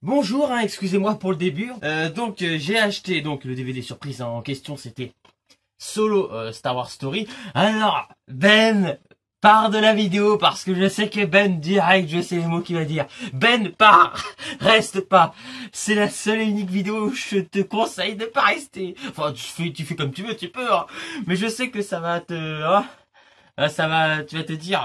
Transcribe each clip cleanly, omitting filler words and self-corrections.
Bonjour, hein, excusez-moi pour le début. J'ai acheté donc le DVD surprise en question, c'était Solo Star Wars Story. Alors, Ben part de la vidéo parce que je sais que Ben direct, je sais les mots qu'il va dire. Ben part, reste pas. C'est la seule et unique vidéo où je te conseille de pas rester. Enfin, tu fais comme tu veux, tu peux. Hein. Mais je sais que ça va te... Hein, tu vas te dire,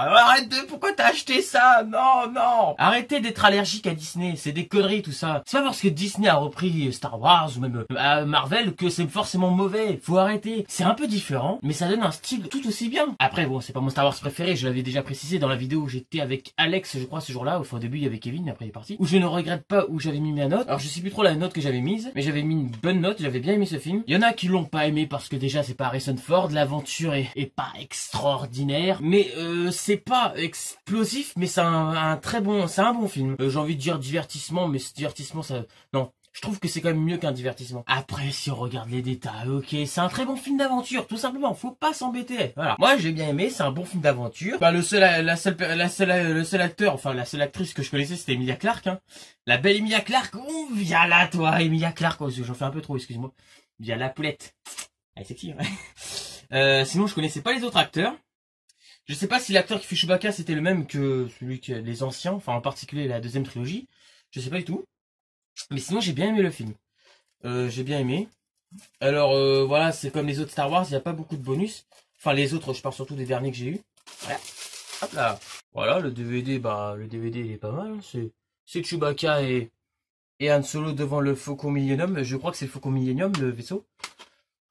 pourquoi t'as acheté ça? Non, non. Arrêtez d'être allergique à Disney, c'est des conneries tout ça. C'est pas parce que Disney a repris Star Wars ou même Marvel que c'est forcément mauvais. Faut arrêter. C'est un peu différent, mais ça donne un style tout aussi bien. Après bon, c'est pas mon Star Wars préféré, je l'avais déjà précisé dans la vidéo où j'étais avec Alex, je crois ce jour-là, au début il y avait Kevin, mais après il est parti. Où je ne regrette pas où j'avais mis ma note. Alors je sais plus trop la note que j'avais mise, mais j'avais mis une bonne note, j'avais bien aimé ce film. Il y en a qui l'ont pas aimé parce que déjà c'est pas Harrison Ford, l'aventure est pas extraordinaire. Mais c'est pas explosif, mais c'est un très bon, c'est un bon film. J'ai envie de dire divertissement, mais ce divertissement, ça, non. Je trouve que c'est quand même mieux qu'un divertissement. Après, si on regarde les détails, ok, c'est un très bon film d'aventure, tout simplement. Faut pas s'embêter. Voilà. Moi, j'ai bien aimé. C'est un bon film d'aventure. Bah, le seul acteur, enfin la seule actrice que je connaissais, c'était Emilia Clarke. Hein. La belle Emilia Clarke. Oh, viens là, toi, Emilia Clarke. Oh, j'en fais un peu trop, excuse-moi. Viens la poulette. Elle est sexy. Ouais. Sinon, je connaissais pas les autres acteurs. Je sais pas si l'acteur qui fait Chewbacca c'était le même que celui que les anciens, enfin en particulier la deuxième trilogie. Je sais pas du tout. Mais sinon j'ai bien aimé le film. J'ai bien aimé. Alors voilà, c'est comme les autres Star Wars, il n'y a pas beaucoup de bonus. Enfin les autres, je parle surtout des derniers que j'ai eu. Voilà. Hop là. Voilà, le DVD, bah le DVD il est pas mal. Hein. C'est Chewbacca et Han Solo devant le Faucon Millennium. Je crois que c'est le Faucon Millennium, le vaisseau.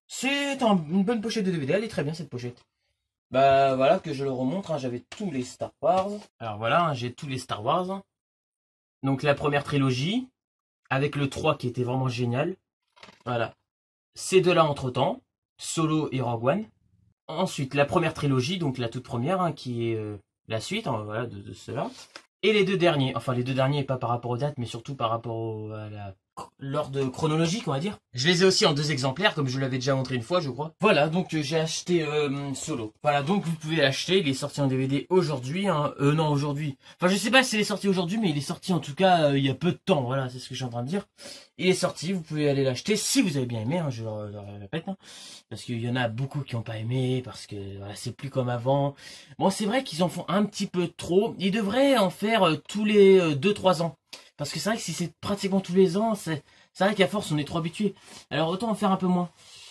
C'est une bonne pochette de DVD, elle est très bien cette pochette. Bah voilà que je le remontre, hein, j'avais tous les Star Wars. Alors voilà, hein, j'ai tous les Star Wars. Donc la première trilogie, avec le 3 qui était vraiment génial. Voilà. Ces deux-là entre-temps, Solo et Rogue One. Ensuite la première trilogie, donc la toute première, hein, qui est la suite, hein, voilà, de ceux-là. Et les deux derniers, enfin les deux derniers pas par rapport aux dates, mais surtout par rapport à l'ordre chronologique, on va dire. Je les ai aussi en 2 exemplaires, comme je l'avais déjà montré une fois, je crois. Voilà, donc j'ai acheté Solo. Voilà, donc vous pouvez l'acheter, il est sorti en DVD aujourd'hui, hein. Non, aujourd'hui. Enfin, je sais pas s'il est sorti aujourd'hui, mais il est sorti en tout cas il y a peu de temps, voilà, c'est ce que je suis en train de dire. Il est sorti, vous pouvez aller l'acheter si vous avez bien aimé, hein, je le répète, hein, parce qu'il y en a beaucoup qui n'ont pas aimé, parce que voilà, c'est plus comme avant. Bon, c'est vrai qu'ils en font un petit peu trop, ils devraient en faire tous les 2-3 ans. Parce que c'est vrai que si c'est pratiquement tous les ans, c'est vrai qu'à force on est trop habitué. Alors autant en faire un peu moins.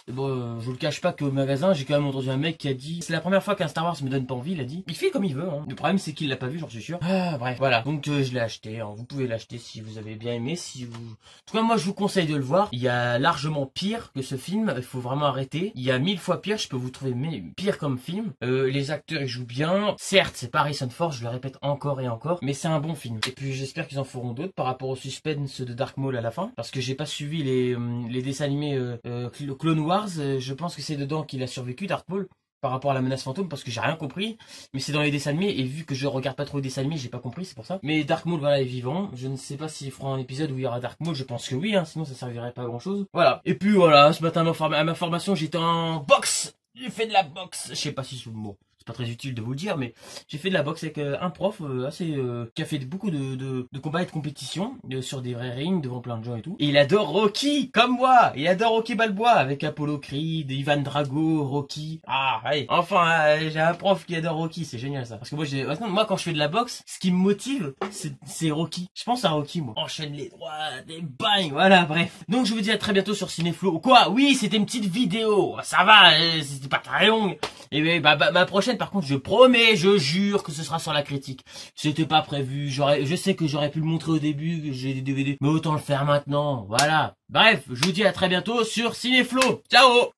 Bon, je vous le cache pas qu'au magasin, j'ai quand même entendu un mec qui a dit c'est la première fois qu'un Star Wars me donne pas envie, il a dit. Il fait comme il veut, hein. Le problème c'est qu'il l'a pas vu, j'en suis sûr. Ah, bref, voilà. Donc je l'ai acheté, hein. Vous pouvez l'acheter si vous avez bien aimé, si vous... En tout cas, moi je vous conseille de le voir. Il y a largement pire que ce film, il faut vraiment arrêter. Il y a 1000 fois pire, je peux vous trouver pire comme film. Les acteurs ils jouent bien. Certes, c'est pas Harrison Ford, je le répète encore et encore, mais c'est un bon film. Et puis j'espère qu'ils en feront d'autres par rapport au suspense de Dark Maul à la fin. Parce que j'ai pas suivi les dessins animés Clone Wars. Je pense que c'est dedans qu'il a survécu, Dark Maul, par rapport à la menace fantôme, parce que j'ai rien compris. Mais c'est dans les dessins animés, et vu que je regarde pas trop les dessins animés, j'ai pas compris, c'est pour ça. Mais Dark Maul, voilà, est vivant. Je ne sais pas s'il fera un épisode où il y aura Dark Maul, je pense que oui, hein, sinon ça servirait pas à grand chose. Voilà. Et puis voilà, ce matin à ma formation, j'étais en boxe. J'ai fait de la boxe. Je sais pas si c'est le mot. C'est pas très utile de vous le dire, mais j'ai fait de la boxe avec un prof qui a fait beaucoup de combats et de compétitions sur des vrais rings devant plein de gens et tout. Et il adore Rocky, comme moi. Il adore Rocky Balboa avec Apollo Creed, Ivan Drago, Rocky. Ah, allez. Enfin, j'ai un prof qui adore Rocky, c'est génial ça. Parce que moi quand je fais de la boxe, ce qui me motive, c'est Rocky. Je pense à Rocky, moi. Enchaîne les droits, des bang, voilà, bref. Donc je vous dis à très bientôt sur Cinéflo. Quoi? Oui, c'était une petite vidéo. Ça va, c'était pas très long. Et ma prochaine, par contre, je promets, je jure que ce sera sur la critique. C'était pas prévu. Je sais que j'aurais pu le montrer au début, que j'ai des DVD, mais autant le faire maintenant. Voilà. Bref, je vous dis à très bientôt sur Cinéflo. Ciao!